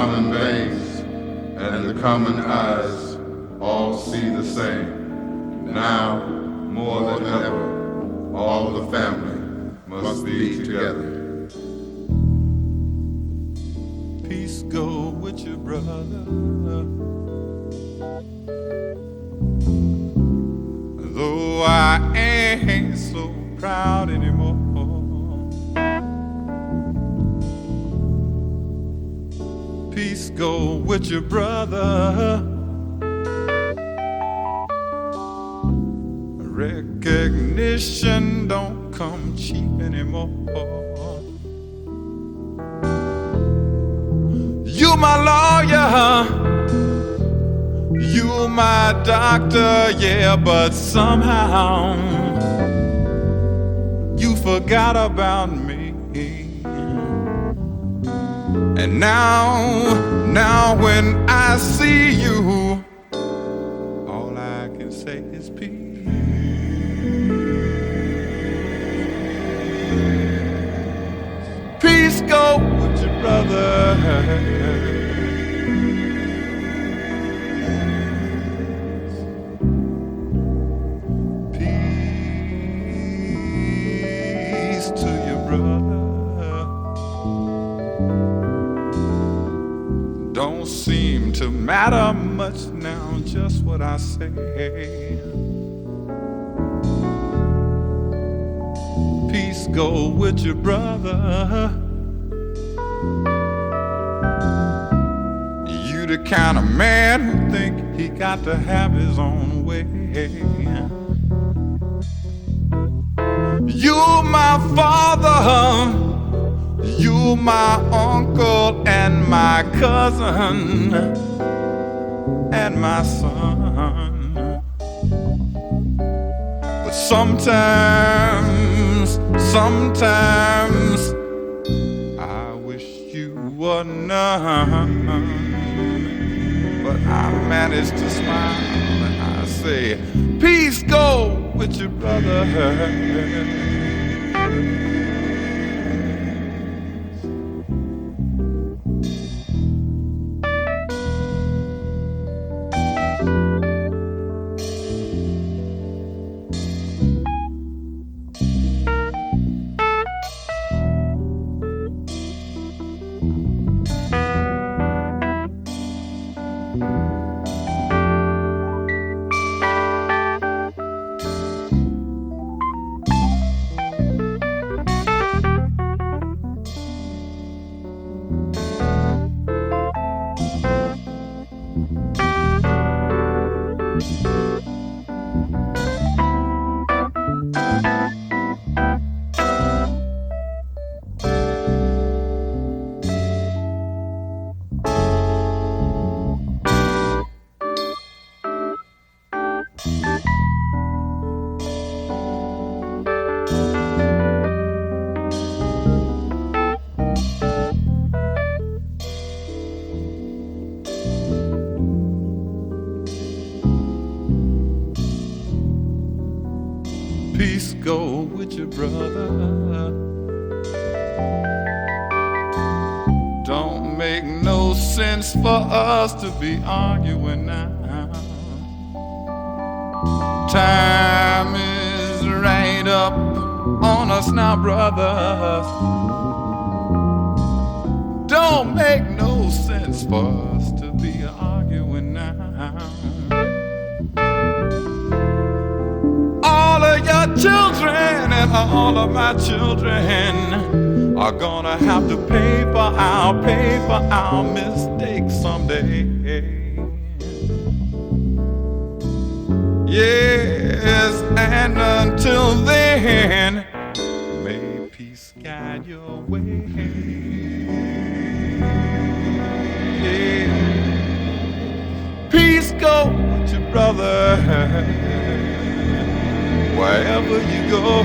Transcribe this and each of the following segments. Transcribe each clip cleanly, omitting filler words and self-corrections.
common veins and the common eyes all see the same. Now, more than ever, all the family must be together. Peace go with your brother. Though I ain't so proud anymore. Peace go with your brother. Recognition don't come cheap anymore. You my lawyer, you my doctor, yeah, but somehow you forgot about me. And now when I see you, all I can say is peace. Peace go with your brother. Peace to your brother. Don't seem to matter much now, just what I say. Peace go with your brother. You the kind of man who think he got to have his own way. You my father, you my uncle and my cousin and my son. But sometimes I wish you were none. But I manage to smile and I say, peace go with your brother. Peace go with your brother. Don't make no sense for us to be arguing now. Time is right up on us now, brothers. Don't make no sense for us to be arguing now. All of your children and all of my children are gonna have to pay for our mistakes someday. Yes, and until then, may peace guide your way. Yeah. Peace go with your brother. Wherever you go,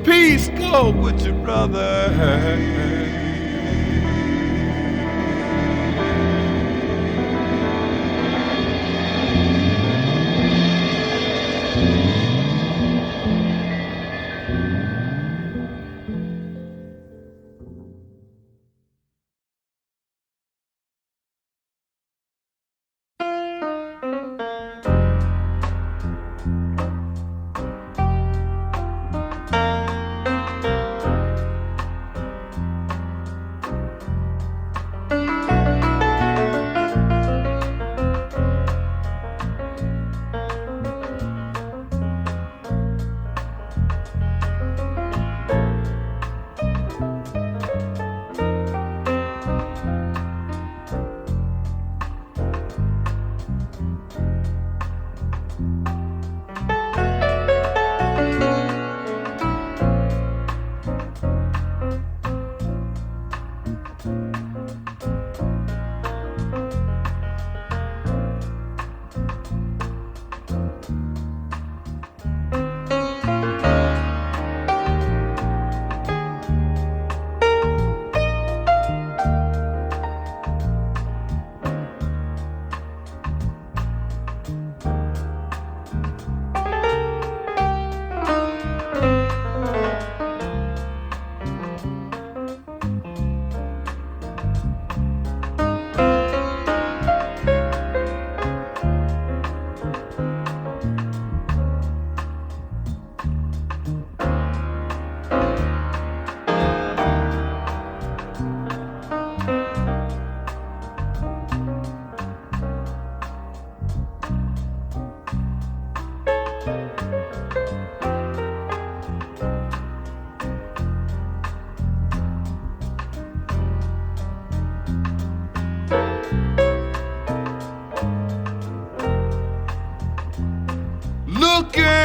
peace go with your brother.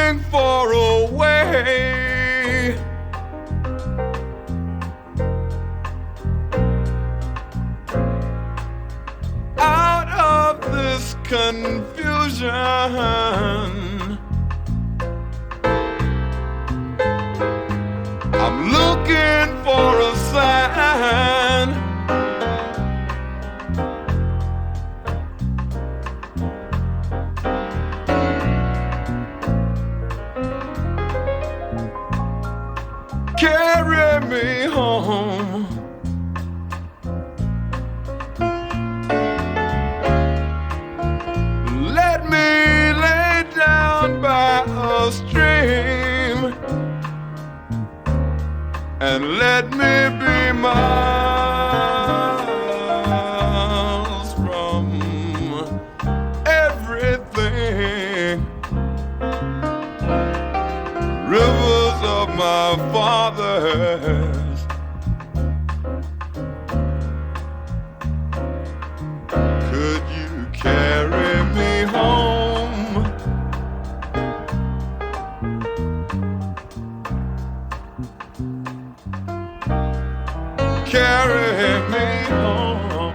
looking for a way out of this confusion. I'm looking for a sign. Carry me home. Let me lay down by a stream and let me be miles from everything. Rivers of my fathers, could you carry me home? Carry me home.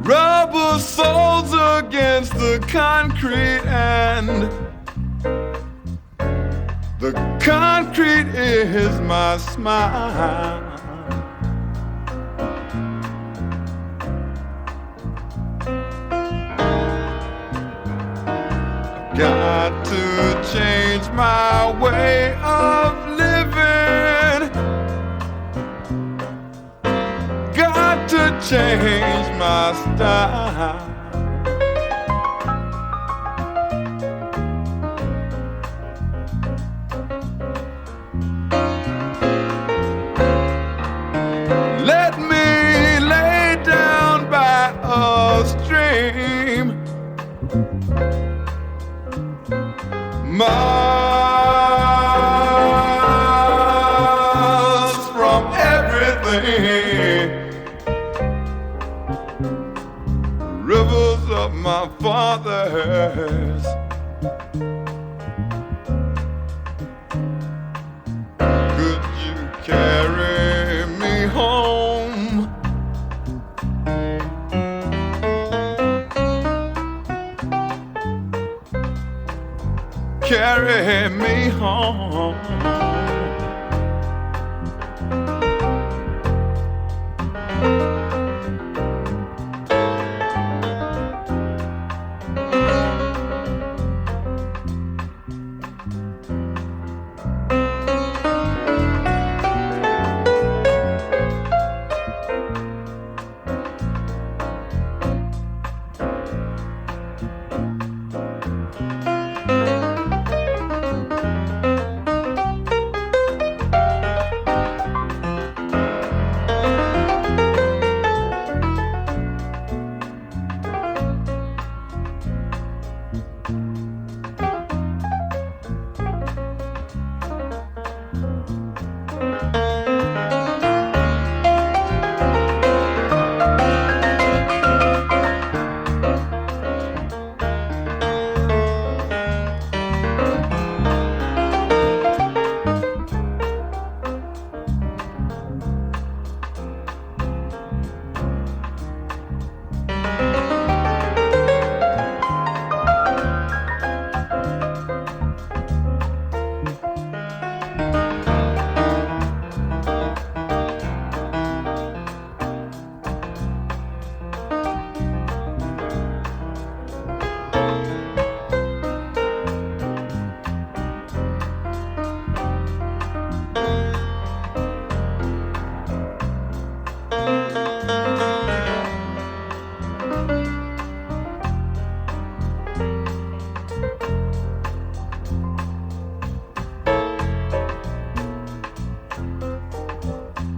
Rubber soles against the concrete, and the concrete is my smile. Got to change my way of living. Got to change my style. Let me lay down by a stream, miles from everything. Rivers of my fathers, could you carry me home? Carry me home.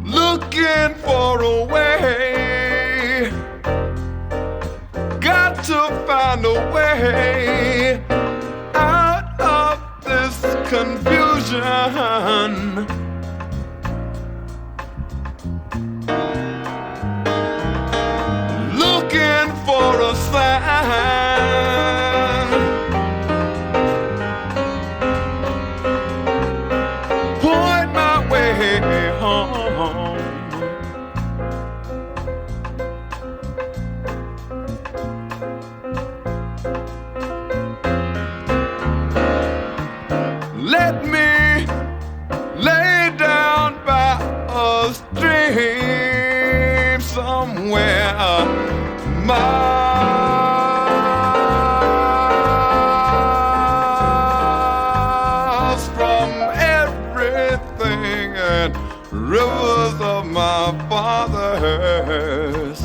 Looking for a way, got to find a way out of this confusion. let me lay down by a stream somewhere miles from everything, and rivers of my fathers,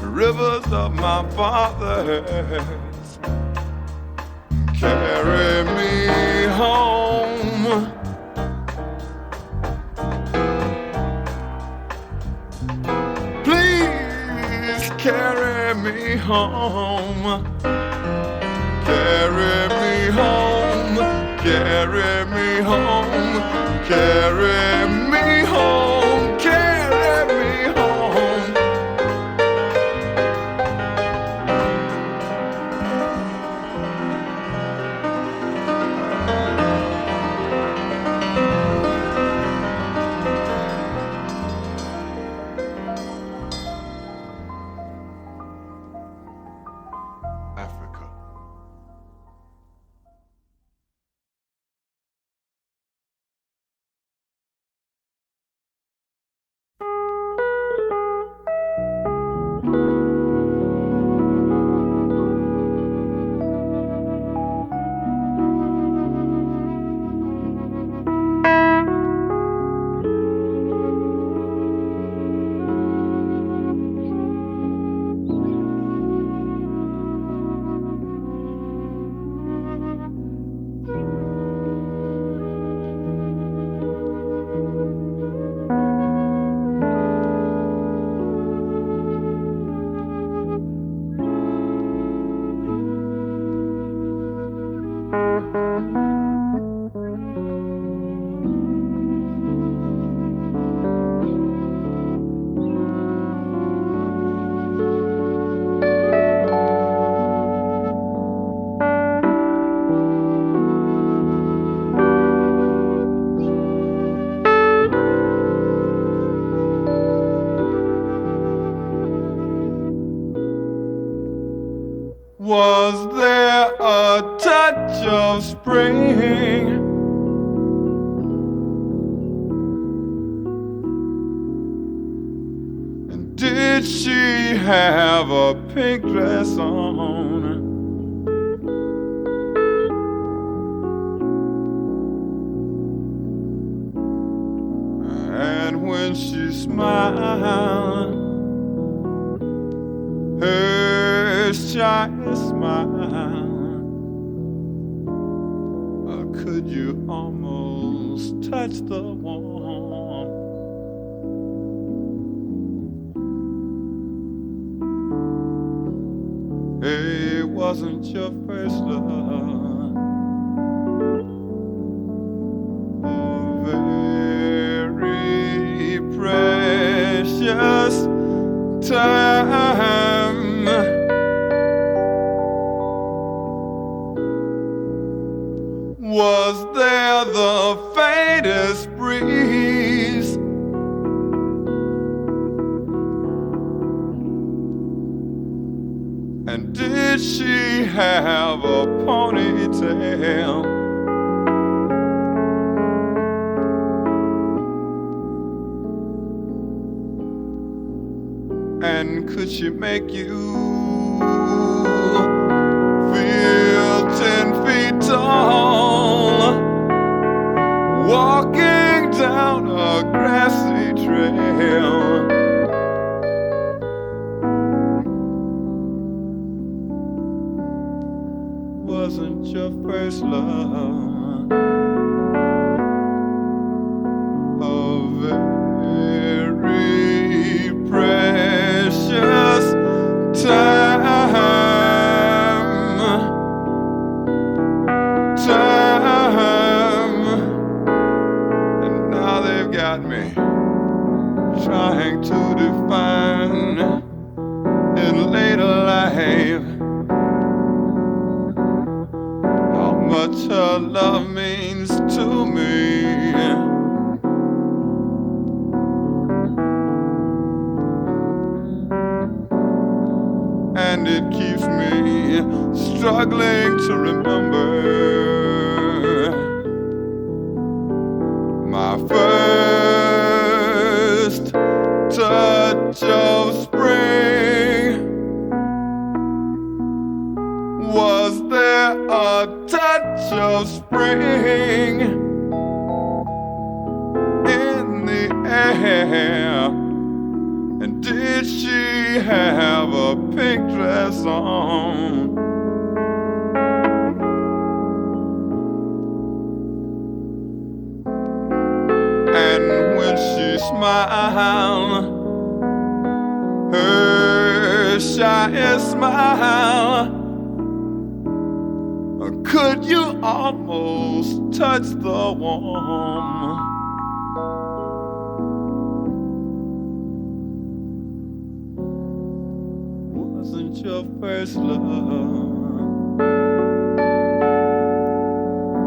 rivers of my fathers, carry me home. Please carry me home. Carry me home. Carry me home. Carry me home. Carry me home. Africa. Was there a touch of spring? And did she have a pink dress on? And when she smiled, her shy smile, could you almost touch the warm? It wasn't your first love, a very precious time. Was there the faintest breeze? And did she have a ponytail? And could she make you feel 10 feet tall, walking down a grassy trail? Wasn't your first love a very precious time? And now they've got me trying to define in later life how much her love means to me. And it keeps me struggling to remember first touch of spring. Was there a touch of spring in the air? And did she have a pink dress on? And when she smiled, her shy smile, could you almost touch the warm? Wasn't your first love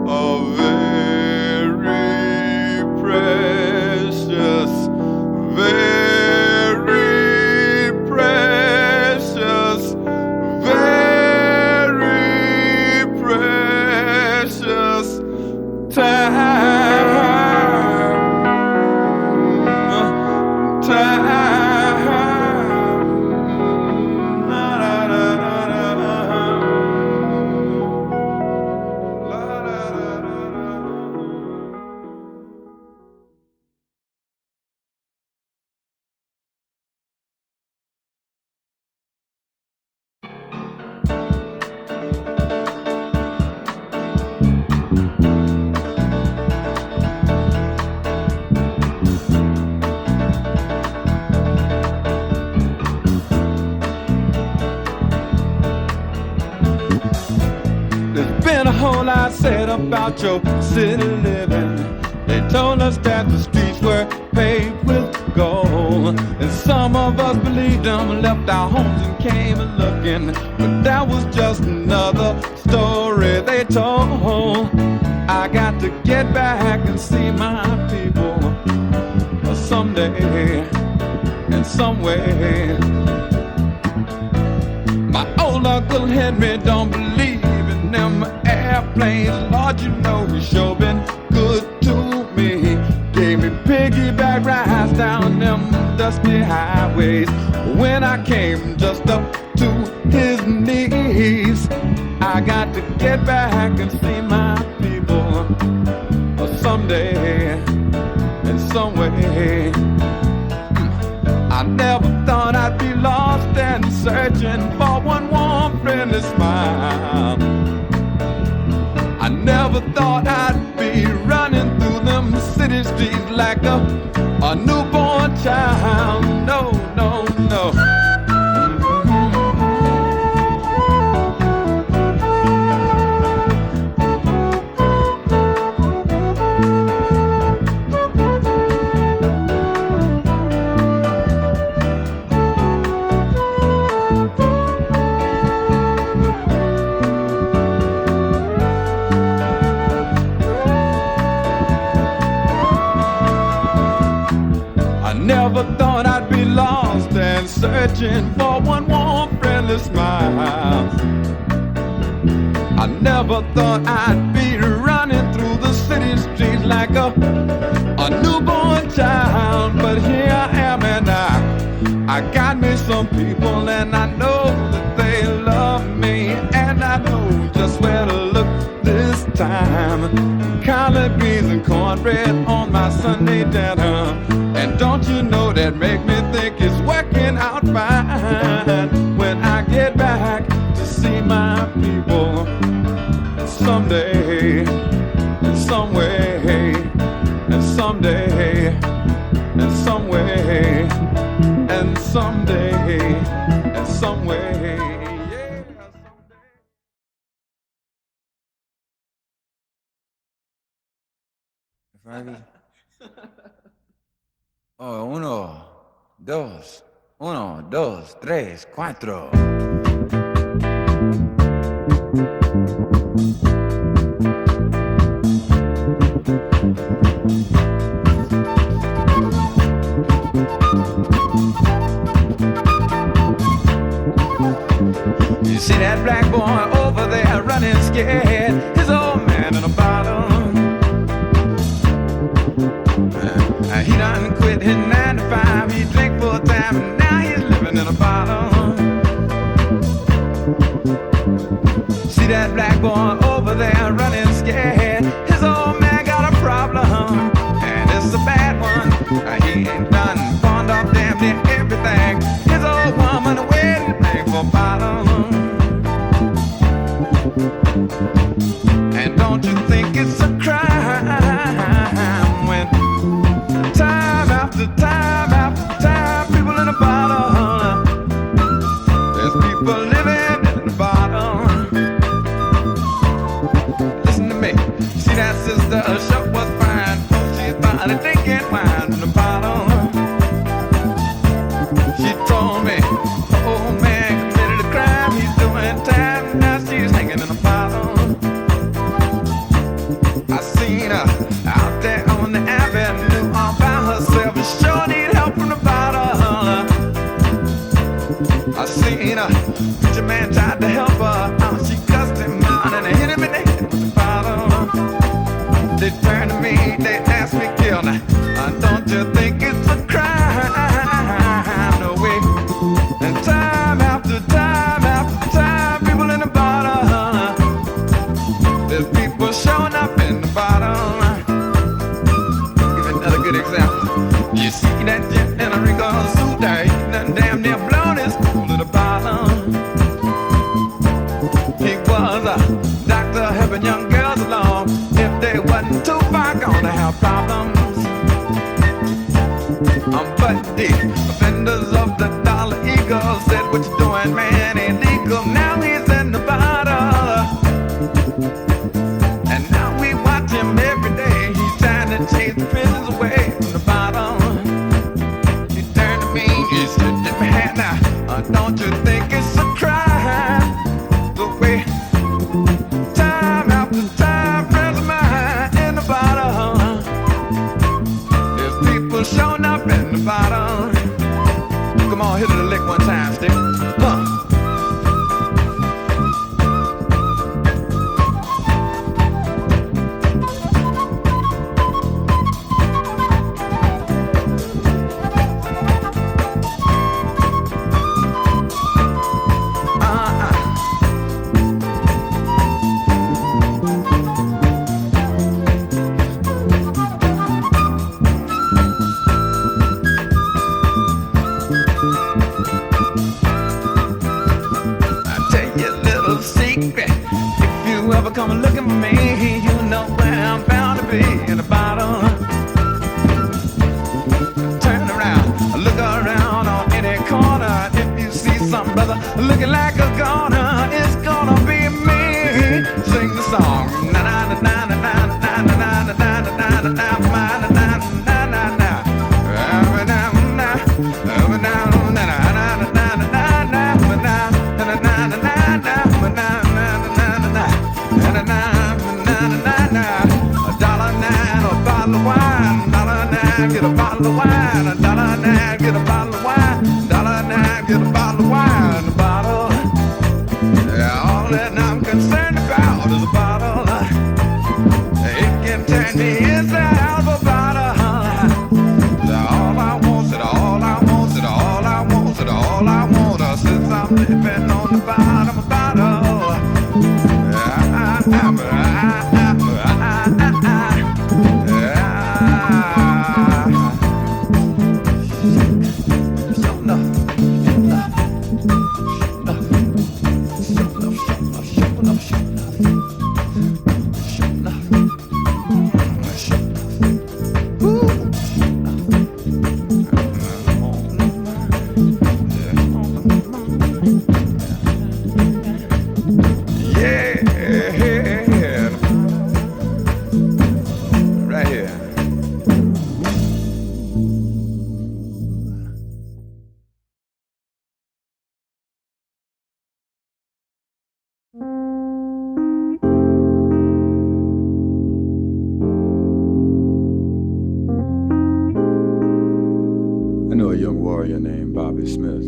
a very precious, very precious, very precious time. Been a whole lot said about your city living. They told us that the streets were paved with gold, and some of us believed them, left our homes and came a looking. But that was just another story they told. I got to get back and see my people someday, in some way. My old Uncle Henry don't believe in them airplanes. Lord, you know he sure been good to me. Gave me piggyback rides down them dusty highways when I came just up to his knees. I got to get back and see my people someday, in some way. I never thought I'd be lost and searching for one warm, friendly smile. I never thought I'd be running through them city streets like a newborn child. No, no, no. Never thought I'd be lost and searching for one warm, friendly smile. I never thought I'd be running through the city streets like a newborn child. But here I am, and I got me some people, and I know that they love me, and I know just where to look this time. Collard greens and cornbread on my Sunday dinner. And don't you know that make me think it's working out fine when I get back to see my people someday, in some way, and someday, in some way, and someday, in some way. Friday. Oh, 1, 2, 1, 2, 3, 4. You see that black boy over there running scared, his old man in a bottle. woman over there running scared. His old man got a problem, and it's a bad one. He ain't done pawned off damn near everything. His old woman waiting for bottom. And don't you think it's a crime when time after time after time people in the bottom, there's people living in the bottom. Listen to me, see that sister, her show was fine. Oh, she's finally drinking wine from the bottom. She told me, oh man committed a crime, he's doing time, now she's hanging in the bottom. I seen her out there on the avenue all by herself, and sure need help from the bottom. I seen her, preacher man tried to help her out, she cussed him out and hit him in the head with the bottle. They turned to me, they asked me, kill now, don't you think it's a crime? No way. And time after time after time, people in the bottom, there's people showing up in the bottom. Give another good example. You see that gent in a wrinkled suit there, he done damn near blown his cool to the bottom. He was a doctor helping young girls along. If they wasn't too far gonna have problems. But the offenders of the Dollar Eagle said, what you doing, man, illegal. Now he's in the bottle, and now we watch him every day. He's trying to chase the prisoners away from the bottom. He turned to me, he said, "Give me a hand now. Don't you think it's a crime? The way time after time, friends of mine in the bottom. There's people showing up in the bottom." Come on, hit it a lick one time, stick. Come looking for me, you know where I'm bound to be, in the bottom. Turn around, look around on any corner. If you see some brother looking like a goner, it's gonna be me. Sing the song. Na na na na na na na na na na na na na na get a bottle of wine, $1.09, get a bottle of wine, $1.09, get a bottle of wine, a bottle. Yeah, all that I'm concerned about is a bottle. It can turn me inside out of a bottle. All I want, all I want, all I want, all I want, since I'm living on the bottom of a bottle. I know a young warrior named Bobby Smith.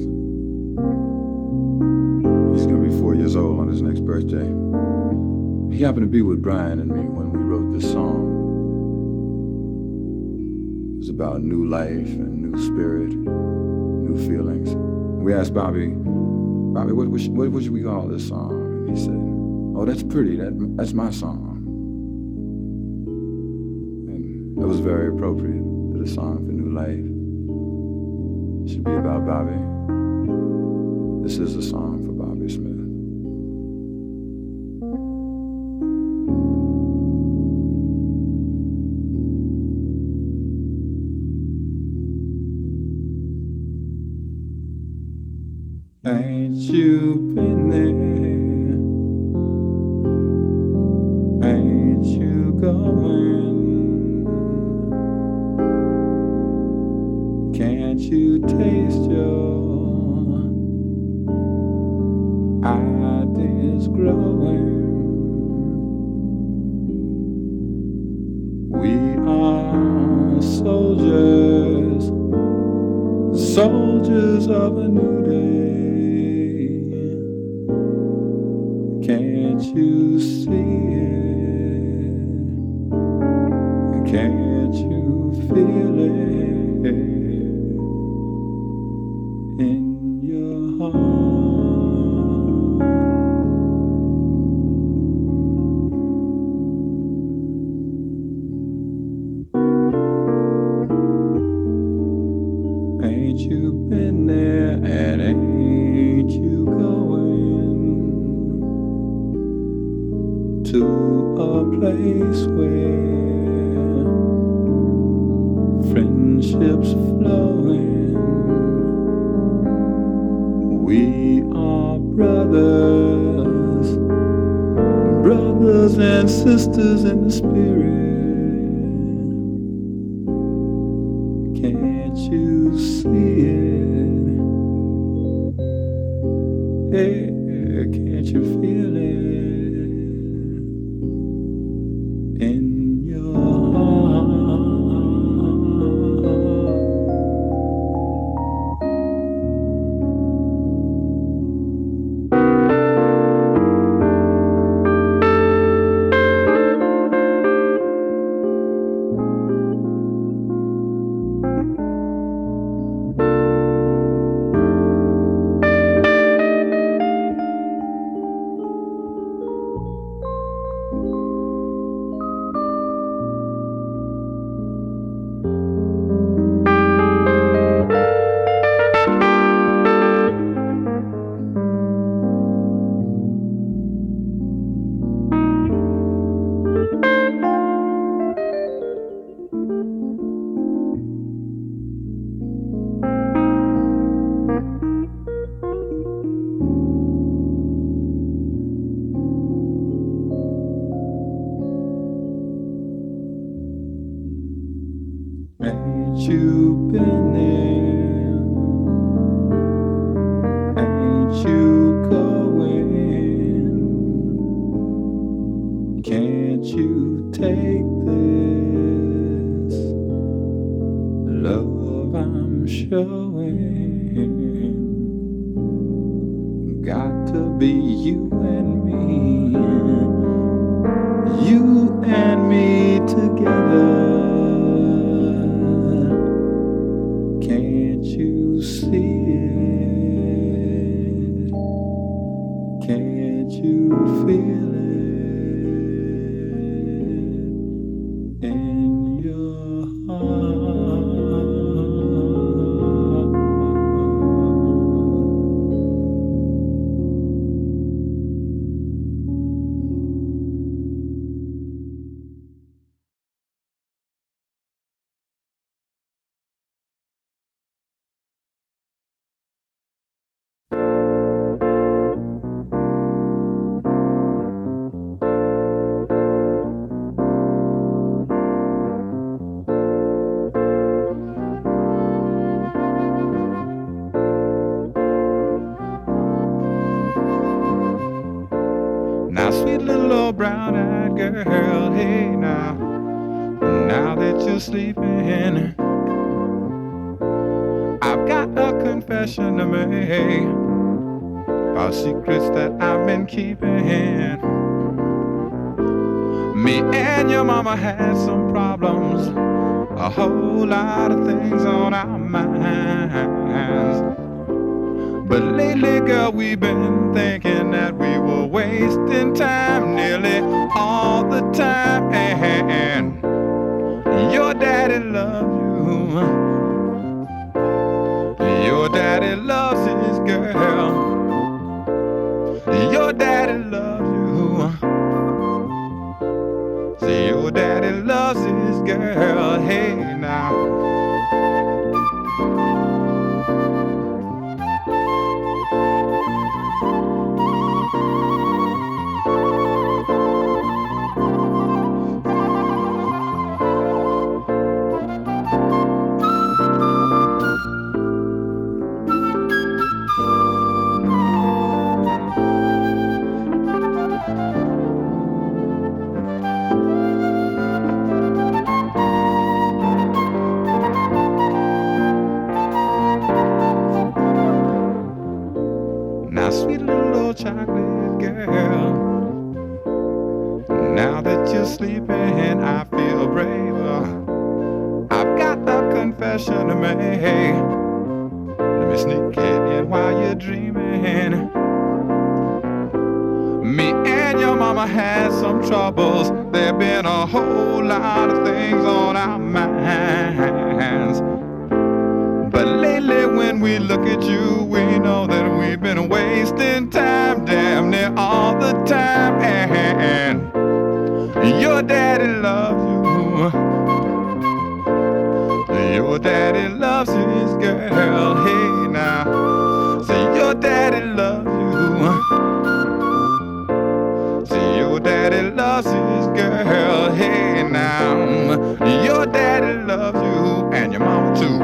He's gonna be 4 years old on his next birthday. He happened to be with Brian and me when we wrote this song. It was about new life and new spirit, new feelings. We asked Bobby, what should we call this song? And he said, Oh, that's pretty. That's my song. And that was very appropriate to the song for New Life. It should be about Bobby. This is a song for Bobby Smith. Ain't you been there? Ain't you going? Can't you taste your ideas growing? We are soldiers of a new day. Can't you see it? Can't you feel it in your heart? Ain't you been there and ain't you going to a place where friendships flowing? We are brothers and sisters in the spirit. Can't you see it? Hey, can't you feel it in your heart? Ain't you been there? Ain't you going? Can't you take this love I'm showing? Got to be you and me together. Can't you see it? Can't you feel it in your heart? Now, sweet little old brown-eyed girl, hey now that you're sleeping, I've got a confession to make about secrets that I've been keeping. Me and your mama had some problems, a whole lot of things on our minds. But lately, girl, we've been thinking that we were wasting time nearly all the time. And your daddy loves you. Your daddy loves his girl. Your daddy loves you. See, your daddy loves his girl. Hey, now. Now, sweet little chocolate girl, now that you're sleeping, I feel braver. I've got a confession to make. Let me sneak it in while you're dreaming. Me and your mama had some troubles. There've been a whole lot of things on our minds. But lately when we look at you, we know that we've been wasting time damn near all the time. And your daddy loves you. Your daddy loves his girl. Hey now, say your daddy loves you. Say your daddy loves his girl. Hey now, your daddy loves you and your mama too.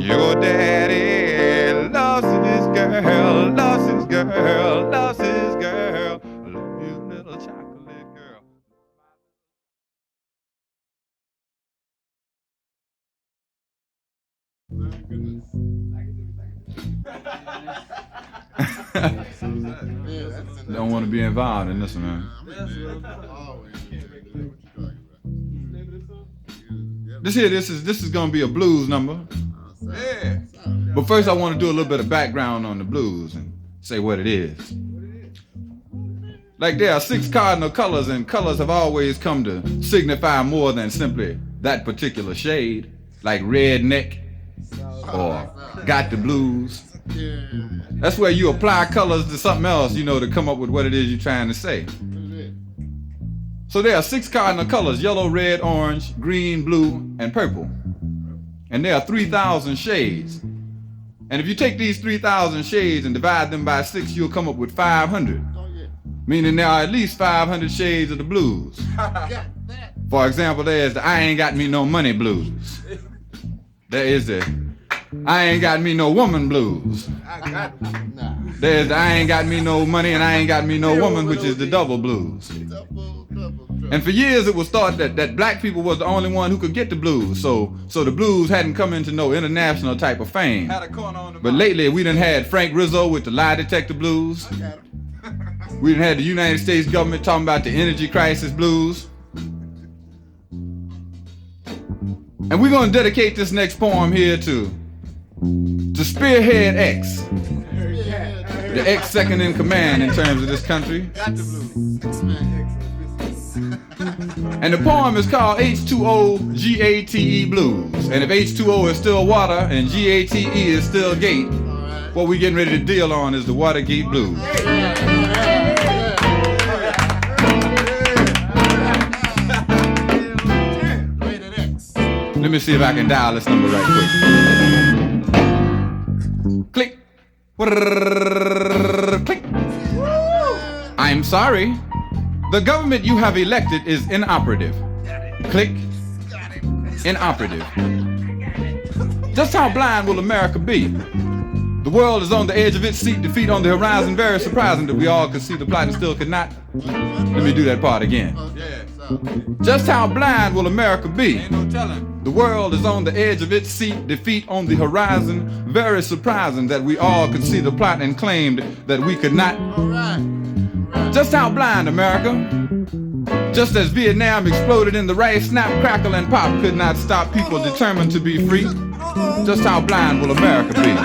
Your daddy loves his girl, loves his girl, loves his girl. I love you, little chocolate girl. Don't want to be involved in this one, man. This is gonna be a blues number. Yeah. But first I want to do a little bit of background on the blues and say what it is. Like there are 6 cardinal colors, and colors have always come to signify more than simply that particular shade, like redneck or got the blues. That's where you apply colors to something else, you know, to come up with what it is you're trying to say. So there are 6 cardinal colors: yellow, red, orange, green, blue, and purple. And there are 3,000 shades. And if you take these 3,000 shades and divide them by 6, you'll come up with 500. Meaning there are at least 500 shades of the blues. For example, there's the I ain't got me no money blues. There is the I ain't got me no woman blues. There's the I ain't got me no money and I ain't got me no woman, which is the double blues. And for years it was thought that black people was the only one who could get the blues, so the blues hadn't come into no international type of fame. But lately we done had Frank Rizzo with the lie detector blues. We done had the United States government talking about the energy crisis blues. And we're gonna dedicate this next poem here to Spearhead X, the X second in command in terms of this country. And the poem is called H20gate Blues. And if H2O is still water and GATE is still gate, what we getting ready to deal on is the Watergate Blues. Let me see if I can dial this number right quick. Click. Click. I'm sorry. The government you have elected is inoperative. Click. Inoperative. Just how blind will America be? The world is on the edge of its seat, defeat on the horizon. Very surprising that we all could see the plot and still could not. Let me do that part again. Just how blind will America be? Ain't no telling. The world is on the edge of its seat, defeat on the horizon. Very surprising that we all could see the plot and claimed that we could not. Just how blind, America? Just as Vietnam exploded in the rice, snap, crackle, and pop could not stop people determined to be free. Just how blind will America be?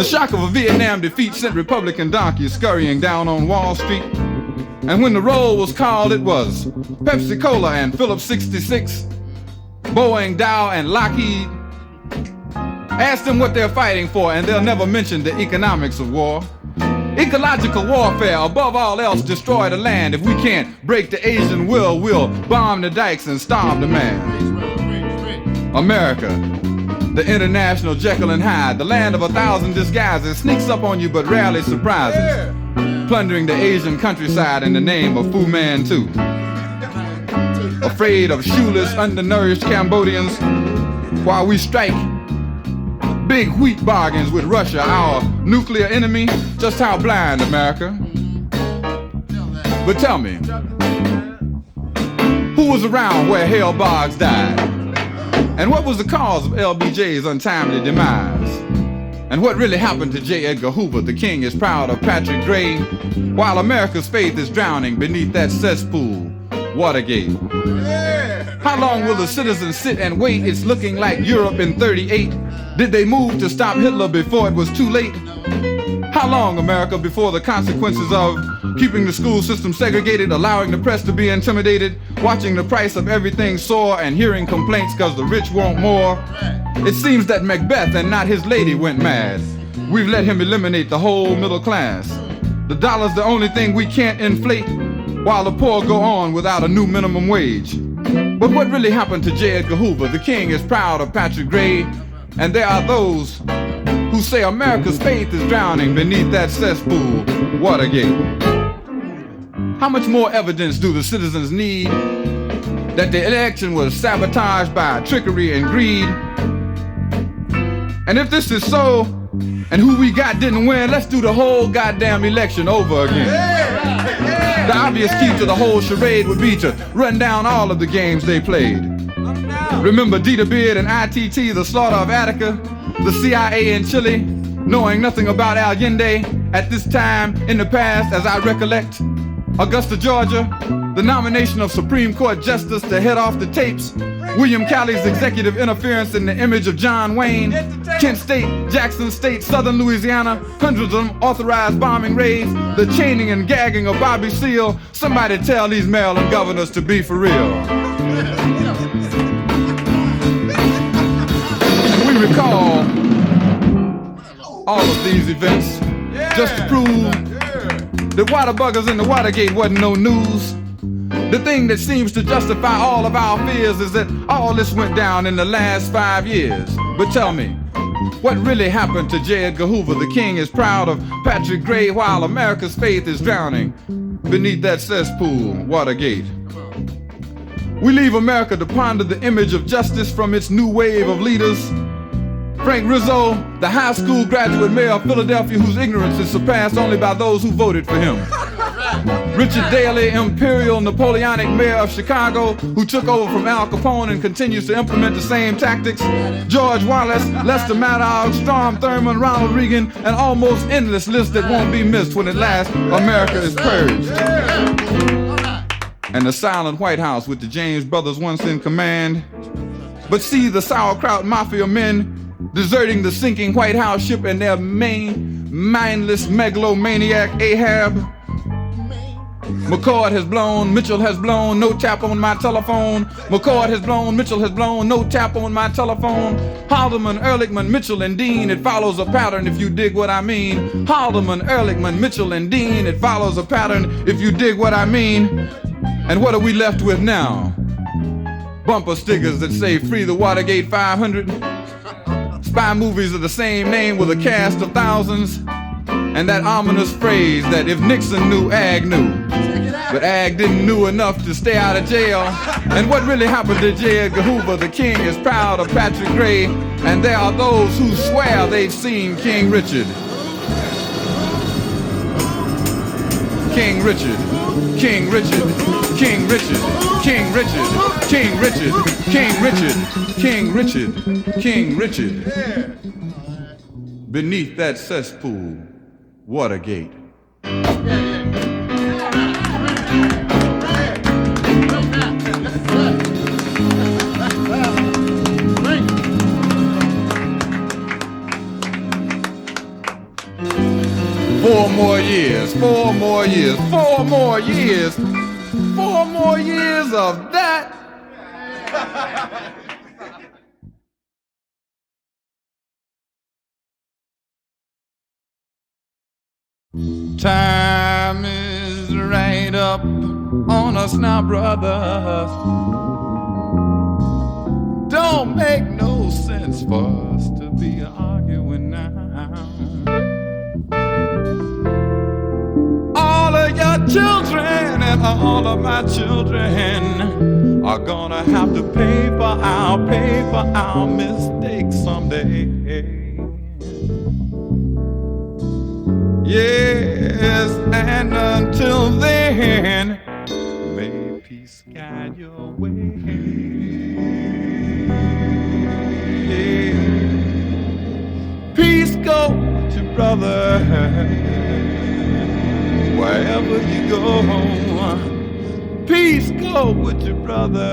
The shock of a Vietnam defeat sent Republican donkeys scurrying down on Wall Street. And when the roll was called, it was Pepsi Cola and Phillips 66, Boeing, Dow, and Lockheed. Ask them what they're fighting for, and they'll never mention the economics of war. Ecological warfare, above all else, destroy the land. If we can't break the Asian will, we'll bomb the dikes and starve the man. America, the international Jekyll and Hyde, the land of 1,000 disguises, sneaks up on you but rarely surprises, plundering the Asian countryside in the name of Fu Manchu. Afraid of shoeless, undernourished Cambodians, while we strike big wheat bargains with Russia, our nuclear enemy. Just how blind, America? But tell me, who was around where Hale Boggs died? And what was the cause of LBJ's untimely demise? And what really happened to J. Edgar Hoover? The king is proud of Patrick Gray, while America's faith is drowning beneath that cesspool, Watergate. How long will the citizens sit and wait? It's looking like Europe in '38. Did they move to stop Hitler before it was too late? How long, America, before the consequences of keeping the school system segregated, allowing the press to be intimidated, watching the price of everything soar, and hearing complaints because the rich want more? It seems that Macbeth and not his lady went mad. We've let him eliminate the whole middle class. The dollar's the only thing we can't inflate, while the poor go on without a new minimum wage. But what really happened to J. Edgar Hoover? The king is proud of Patrick Gray, and there are those who say America's faith is drowning beneath that cesspool, Watergate. How much more evidence do the citizens need that the election was sabotaged by trickery and greed? And if this is so, and who we got didn't win, let's do the whole goddamn election over again. The obvious key to the whole charade would be to run down all of the games they played. Remember Dieter Beard and ITT, the slaughter of Attica, the CIA in Chile, knowing nothing about Allende at this time in the past, as I recollect. Augusta, Georgia, the nomination of Supreme Court Justice to head off the tapes, William Calley's executive interference in the image of John Wayne, Kent State, Jackson State, Southern Louisiana, hundreds of unauthorized bombing raids, the chaining and gagging of Bobby Seale. Somebody tell these Maryland governors to be for real. And we recall all of these events just to prove the waterbuggers in the Watergate wasn't no news. The thing that seems to justify all of our fears is that all this went down in the last 5 years. But tell me, what really happened to J. Edgar Hoover? The king is proud of Patrick Gray, while America's faith is drowning beneath that cesspool, Watergate. We leave America to ponder the image of justice from its new wave of leaders. Frank Rizzo, the high school graduate mayor of Philadelphia, whose ignorance is surpassed only by those who voted for him. Richard Daley, imperial Napoleonic mayor of Chicago, who took over from Al Capone and continues to implement the same tactics. George Wallace, Lester Maddox, Strom Thurmond, Ronald Reagan, an almost endless list that won't be missed when at last America is purged. And the silent White House with the James brothers once in command. But see the sauerkraut mafia men deserting the sinking White House ship and their main mindless megalomaniac Ahab. McCord has blown, Mitchell has blown, no tap on my telephone. McCord has blown, Mitchell has blown, no tap on my telephone. Haldeman, Ehrlichman, Mitchell, and Dean, it follows a pattern if you dig what I mean. Haldeman, Ehrlichman, Mitchell, and Dean, it follows a pattern if you dig what I mean. And what are we left with now? Bumper stickers that say free the Watergate 500. Spy movies of the same name with a cast of thousands. And that ominous phrase that if Nixon knew, Ag knew. But Ag didn't know enough to stay out of jail. And what really happened to J. Edgar Hoover? The king is proud of Patrick Gray. And there are those who swear they've seen King Richard. King Richard, King Richard, King Richard, King Richard, King Richard, King Richard, King Richard, King Richard. Beneath that cesspool, Watergate. 4 more years, 4 more years, 4 more years, 4 more years of that. Time is right up on us now, brothers. Don't make no sense for us to be arguing now. All of your children and all of my children are gonna have to pay for our mistakes someday. Yes, and until then, may peace guide your way. Yeah. Peace go to brother, wherever you go. Peace go with your brother.